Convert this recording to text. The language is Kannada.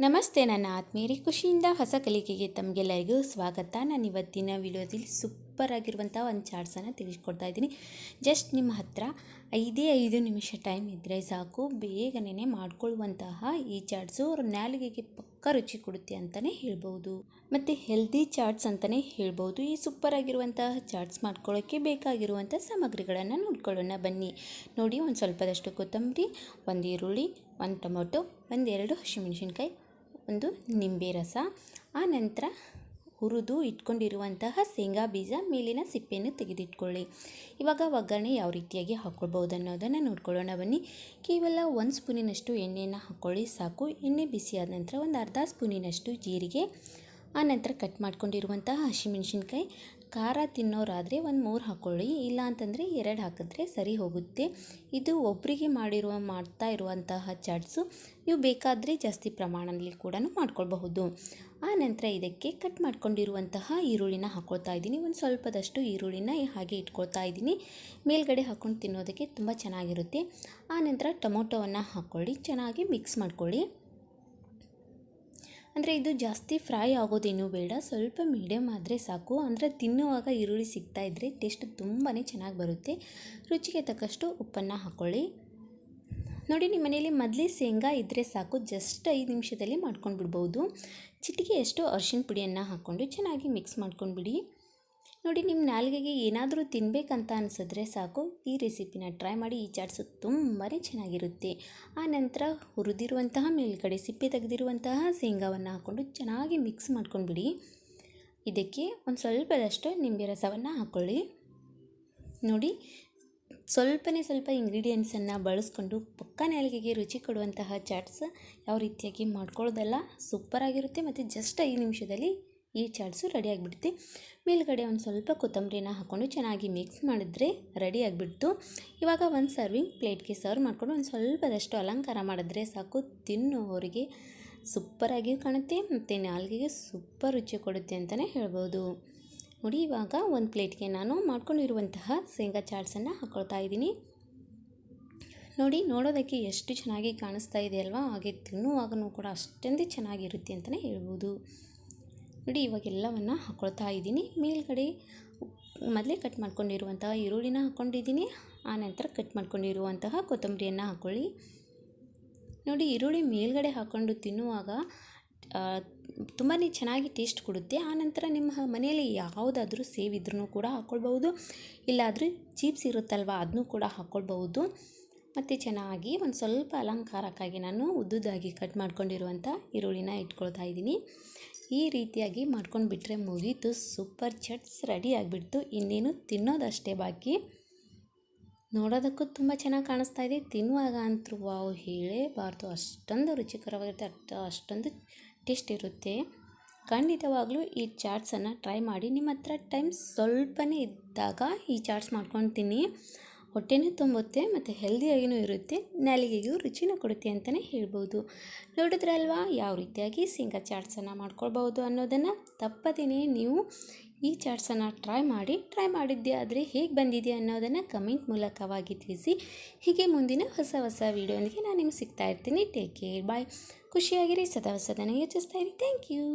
ನಮಸ್ತೆ ನನ್ನ ಆತ್ಮೀಯರೇ, ಖುಷಿಯಿಂದ ಹೊಸ ಕಲಿಕೆಗೆ ತಮಗೆಲ್ಲರಿಗೂ ಸ್ವಾಗತ. ನಾನು ಇವತ್ತಿನ ವಿಡಿಯೋದಲ್ಲಿ ಸೂಪರ್ ಆಗಿರುವಂಥ ಒಂದು ಚಾಟ್ಸನ್ನು ತಿಳಿಸ್ಕೊಡ್ತಾ ಇದ್ದೀನಿ. ಜಸ್ಟ್ ನಿಮ್ಮ ಹತ್ರ 5 ನಿಮಿಷ ಟೈಮ್ ಇದ್ದರೆ ಸಾಕು, ಬೇಗನೆ ಮಾಡ್ಕೊಳ್ಳುವಂತಹ ಈ ಚಾಟ್ಸು ನಾಲಿಗೆಗೆ ಪಕ್ಕ ರುಚಿ ಕೊಡುತ್ತೆ ಅಂತಲೇ ಹೇಳ್ಬೋದು. ಮತ್ತು ಹೆಲ್ದಿ ಚಾಟ್ಸ್ ಅಂತಲೇ ಹೇಳ್ಬೋದು. ಈ ಸೂಪರ್ ಆಗಿರುವಂತಹ ಚಾಟ್ಸ್ ಮಾಡ್ಕೊಳ್ಳೋಕ್ಕೆ ಬೇಕಾಗಿರುವಂಥ ಸಾಮಗ್ರಿಗಳನ್ನು ನೋಡ್ಕೊಳ್ಳೋಣ ಬನ್ನಿ. ನೋಡಿ, ಒಂದು ಸ್ವಲ್ಪದಷ್ಟು ಕೊತ್ತಂಬರಿ, ಒಂದು ಈರುಳ್ಳಿ, ಒಂದು ಟೊಮೊಟೊ, ಒಂದೆರಡು ಹಸಿಮೆಣಸಿನ್ಕಾಯಿ, ಒಂದು ನಿಂಬೆ ರಸ, ಆ ನಂತರ ಹುರಿದು ಇಟ್ಕೊಂಡಿರುವಂತಹ ಶೇಂಗಾ ಬೀಜ, ಮೇಲಿನ ಸಿಪ್ಪೆಯನ್ನು ತೆಗೆದಿಟ್ಕೊಳ್ಳಿ. ಇವಾಗ ಒಗ್ಗರಣೆ ಯಾವ ರೀತಿಯಾಗಿ ಹಾಕ್ಕೊಳ್ಬೋದು ಅನ್ನೋದನ್ನು ನೋಡ್ಕೊಳ್ಳೋಣ ಬನ್ನಿ. ಕೇವಲ 1 ಸ್ಪೂನಿನಷ್ಟು ಎಣ್ಣೆಯನ್ನು ಹಾಕ್ಕೊಳ್ಳಿ ಸಾಕು. ಎಣ್ಣೆ ಬಿಸಿಯಾದ ನಂತರ ಒಂದು ಅರ್ಧ ಸ್ಪೂನಿನಷ್ಟು ಜೀರಿಗೆ, ಆನಂತರ ಕಟ್ ಮಾಡ್ಕೊಂಡಿರುವಂತಹ ಹಸಿಮೆಣಸಿನ್ಕಾಯಿ. ಖಾರ ತಿನ್ನೋರಾದರೆ ಒಂದು 3 ಹಾಕ್ಕೊಳ್ಳಿ, ಇಲ್ಲ ಅಂತಂದರೆ 2 ಹಾಕಿದ್ರೆ ಸರಿ ಹೋಗುತ್ತೆ. ಇದು ಒಬ್ಬರಿಗೆ ಮಾಡ್ತಾ ಇರುವಂತಹ ಚಾಟ್ಸು, ನೀವು ಬೇಕಾದರೆ ಜಾಸ್ತಿ ಪ್ರಮಾಣದಲ್ಲಿ ಕೂಡ ಮಾಡ್ಕೊಳ್ಬಹುದು. ಆನಂತರ ಇದಕ್ಕೆ ಕಟ್ ಮಾಡ್ಕೊಂಡಿರುವಂತಹ ಈರುಳ್ಳಿನ ಹಾಕ್ಕೊಳ್ತಾ ಇದ್ದೀನಿ. ಒಂದು ಸ್ವಲ್ಪದಷ್ಟು ಈರುಳ್ಳಿನ ಹಾಗೆ ಇಟ್ಕೊಳ್ತಾ ಇದ್ದೀನಿ. ಮೇಲ್ಗಡೆ ಹಾಕ್ಕೊಂಡು ತಿನ್ನೋದಕ್ಕೆ ತುಂಬ ಚೆನ್ನಾಗಿರುತ್ತೆ. ಆನಂತರ ಟೊಮೊಟೊವನ್ನು ಹಾಕ್ಕೊಳ್ಳಿ, ಚೆನ್ನಾಗಿ ಮಿಕ್ಸ್ ಮಾಡ್ಕೊಳ್ಳಿ. ಅಂದರೆ ಇದು ಜಾಸ್ತಿ ಫ್ರೈ ಆಗೋದೇನೂ ಬೇಡ, ಸ್ವಲ್ಪ ಮೀಡಿಯಮ್ ಆದರೆ ಸಾಕು. ಅಂದರೆ ತಿನ್ನುವಾಗ ಈರುಳ್ಳಿ ಸಿಗ್ತಾ ಇದ್ದರೆ ಟೇಸ್ಟ್ ತುಂಬಾ ಚೆನ್ನಾಗಿ ಬರುತ್ತೆ. ರುಚಿಗೆ ತಕ್ಕಷ್ಟು ಉಪ್ಪನ್ನು ಹಾಕ್ಕೊಳ್ಳಿ. ನೋಡಿ, ನಿಮ್ಮ ಮನೆಯಲ್ಲಿ ಮೊದಲೇ ಶೇಂಗಾ ಇದ್ದರೆ ಸಾಕು, ಜಸ್ಟ್ 5 ನಿಮಿಷದಲ್ಲಿ ಮಾಡ್ಕೊಂಡು ಬಿಡ್ಬೋದು. ಚಿಟಿಕೆಯಷ್ಟು ಅರಿಶಿನ ಪುಡಿಯನ್ನು ಹಾಕ್ಕೊಂಡು ಚೆನ್ನಾಗಿ ಮಿಕ್ಸ್ ಮಾಡ್ಕೊಂಡ್ಬಿಡಿ. ನೋಡಿ, ನಿಮ್ಮ ನಾಲಿಗೆಗೆ ಏನಾದರೂ ತಿನ್ನಬೇಕಂತ ಅನಿಸಿದ್ರೆ ಸಾಕು, ಈ ರೆಸಿಪಿನ ಟ್ರೈ ಮಾಡಿ. ಈ ಚಾಟ್ಸು ತುಂಬಾ ಚೆನ್ನಾಗಿರುತ್ತೆ. ಆ ನಂತರ ಹುರಿದಿರುವಂತಹ ಮೇಲ್ಗಡೆ ಸಿಪ್ಪೆ ತೆಗೆದಿರುವಂತಹ ಶೇಂಗಾವನ್ನು ಹಾಕ್ಕೊಂಡು ಚೆನ್ನಾಗಿ ಮಿಕ್ಸ್ ಮಾಡ್ಕೊಂಡ್ಬಿಡಿ. ಇದಕ್ಕೆ ಒಂದು ಸ್ವಲ್ಪದಷ್ಟು ನಿಂಬೆ ರಸವನ್ನು ಹಾಕ್ಕೊಳ್ಳಿ. ನೋಡಿ, ಸ್ವಲ್ಪ ಇಂಗ್ರೀಡಿಯೆಂಟ್ಸನ್ನು ಬಳಸ್ಕೊಂಡು ಪಕ್ಕ ನಾಲಿಗೆಗೆ ರುಚಿ ಕೊಡುವಂತಹ ಚಾಟ್ಸ್ ಯಾವ ರೀತಿಯಾಗಿ ಮಾಡ್ಕೊಳ್ಳೋದಲ್ಲ, ಸೂಪರಾಗಿರುತ್ತೆ. ಮತ್ತು ಜಸ್ಟ್ 5 ನಿಮಿಷದಲ್ಲಿ ಈ ಚಾಟ್ಸು ರೆಡಿ ಆಗಿಬಿಡುತ್ತೆ. ಮೇಲ್ಗಡೆ ಒಂದು ಸ್ವಲ್ಪ ಕೊತ್ತಂಬರಿನ ಹಾಕ್ಕೊಂಡು ಚೆನ್ನಾಗಿ ಮಿಕ್ಸ್ ಮಾಡಿದ್ರೆ ರೆಡಿ ಆಗಿಬಿಡ್ತು. ಇವಾಗ ಒಂದು ಸರ್ವಿಂಗ್ ಪ್ಲೇಟ್ಗೆ ಸರ್ವ್ ಮಾಡಿಕೊಂಡು ಒಂದು ಸ್ವಲ್ಪದಷ್ಟು ಅಲಂಕಾರ ಮಾಡಿದ್ರೆ ಸಾಕು, ತಿನ್ನೋರಿಗೆ ಸೂಪರಾಗಿಯೂ ಕಾಣುತ್ತೆ ಮತ್ತು ನಾಲ್ಗೆಗೆ ಸೂಪರ್ ರುಚಿ ಕೊಡುತ್ತೆ ಅಂತಲೇ ಹೇಳ್ಬೋದು. ನೋಡಿ, ಇವಾಗ ಒಂದು ಪ್ಲೇಟ್ಗೆ ನಾನು ಮಾಡ್ಕೊಂಡಿರುವಂತಹ ಶೇಂಗಾ ಚಾಟ್ಸನ್ನು ಹಾಕ್ಕೊಳ್ತಾ ಇದ್ದೀನಿ. ನೋಡಿ, ನೋಡೋದಕ್ಕೆ ಎಷ್ಟು ಚೆನ್ನಾಗಿ ಕಾಣಿಸ್ತಾ ಇದೆ ಅಲ್ವಾ, ಹಾಗೆ ತಿನ್ನುವಾಗೂ ಕೂಡ ಅಷ್ಟೊಂದು ಚೆನ್ನಾಗಿರುತ್ತೆ ಅಂತಲೇ ಹೇಳ್ಬೋದು. ನೋಡಿ, ಇವಾಗೆಲ್ಲವನ್ನು ಹಾಕ್ಕೊಳ್ತಾ ಇದ್ದೀನಿ. ಮೇಲ್ಗಡೆ ಮೊದಲೇ ಕಟ್ ಮಾಡ್ಕೊಂಡಿರುವಂತಹ ಈರುಳ್ಳಿನ ಹಾಕ್ಕೊಂಡಿದ್ದೀನಿ. ಆನಂತರ ಕಟ್ ಮಾಡ್ಕೊಂಡಿರುವಂತಹ ಕೊತ್ತಂಬರಿಯನ್ನು ಹಾಕ್ಕೊಳ್ಳಿ. ನೋಡಿ, ಈರುಳ್ಳಿ ಮೇಲ್ಗಡೆ ಹಾಕ್ಕೊಂಡು ತಿನ್ನುವಾಗ ತುಂಬಾ ಚೆನ್ನಾಗಿ ಟೇಸ್ಟ್ ಕೊಡುತ್ತೆ. ಆನಂತರ ನಿಮ್ಮ ಮನೆಯಲ್ಲಿ ಯಾವುದಾದ್ರೂ ಸೇವ್ ಇದ್ರೂ ಕೂಡ ಹಾಕ್ಕೊಳ್ಬಹುದು, ಇಲ್ಲಾದರೂ ಚಿಪ್ಸ್ ಇರುತ್ತಲ್ವ ಅದನ್ನು ಕೂಡ ಹಾಕ್ಕೊಳ್ಬಹುದು. ಮತ್ತು ಚೆನ್ನಾಗಿ ಒಂದು ಸ್ವಲ್ಪ ಅಲಂಕಾರಕ್ಕಾಗಿ ನಾನು ಉದ್ದುದಾಗಿ ಕಟ್ ಮಾಡ್ಕೊಂಡಿರುವಂಥ ಈರುಳ್ಳಿನ ಇಟ್ಕೊಳ್ತಾ ಇದ್ದೀನಿ. ಈ ರೀತಿಯಾಗಿ ಮಾಡ್ಕೊಂಡು ಬಿಟ್ಟರೆ ಮುಗೀತು, ಸೂಪರ್ ಚಾಟ್ಸ್ ರೆಡಿ ಆಗಿಬಿಡ್ತು. ಇನ್ನೇನು ತಿನ್ನೋದಷ್ಟೇ ಬಾಕಿ. ನೋಡೋದಕ್ಕೂ ತುಂಬ ಚೆನ್ನಾಗಿ ಕಾಣಿಸ್ತಾ ಇದೆ, ತಿನ್ನುವಾಗ ಅಂತೂ ವಾವ್ ಹೇಳೇಬಾರ್ದು, ಅಷ್ಟೊಂದು ರುಚಿಕರವಾಗಿರುತ್ತೆ, ಅಷ್ಟೊಂದು ಟೇಸ್ಟ್ ಇರುತ್ತೆ. ಖಂಡಿತವಾಗ್ಲೂ ಈ ಚಾಟ್ಸನ್ನು ಟ್ರೈ ಮಾಡಿ. ನಿಮ್ಮ ಹತ್ರ ಟೈಮ್ ಸ್ವಲ್ಪನೇ ಇದ್ದಾಗ ಈ ಚಾಟ್ಸ್ ಮಾಡ್ಕೊಂಡು ತಿನ್ನಿ, ಹೊಟ್ಟೆನೂ ತುಂಬುತ್ತೆ ಮತ್ತು ಹೆಲ್ದಿಯಾಗಿಯೂ ಇರುತ್ತೆ, ನಾಲಿಗೆಗೂ ರುಚಿನೂ ಕೊಡುತ್ತೆ ಅಂತಲೇ ಹೇಳ್ಬೋದು. ನೋಡಿದ್ರಲ್ವಾ ಯಾವ ರೀತಿಯಾಗಿ ಶೇಂಗಾ ಚಾಟ್ಸನ್ನು ಮಾಡ್ಕೊಳ್ಬೋದು ಅನ್ನೋದನ್ನು. ತಪ್ಪದೇ ನೀವು ಈ ಚಾಟ್ಸನ್ನು ಟ್ರೈ ಮಾಡಿದ್ದೆ ಆದರೆ ಹೇಗೆ ಬಂದಿದೆ ಅನ್ನೋದನ್ನು ಕಮೆಂಟ್ ಮೂಲಕವಾಗಿ ತಿಳಿಸಿ. ಹೀಗೆ ಮುಂದಿನ ಹೊಸ ವೀಡಿಯೋನಿಗೆ ನಾನು ನಿಮ್ಗೆ ಸಿಗ್ತಾ ಇರ್ತೀನಿ. ಟೇಕ್ ಕೇರ್, ಬಾಯ್. ಖುಷಿಯಾಗಿರಿ, ಸದಾ ಹೊಸದನ್ನು ಯೋಚಿಸ್ತಾ ಇರಿ. Thank you.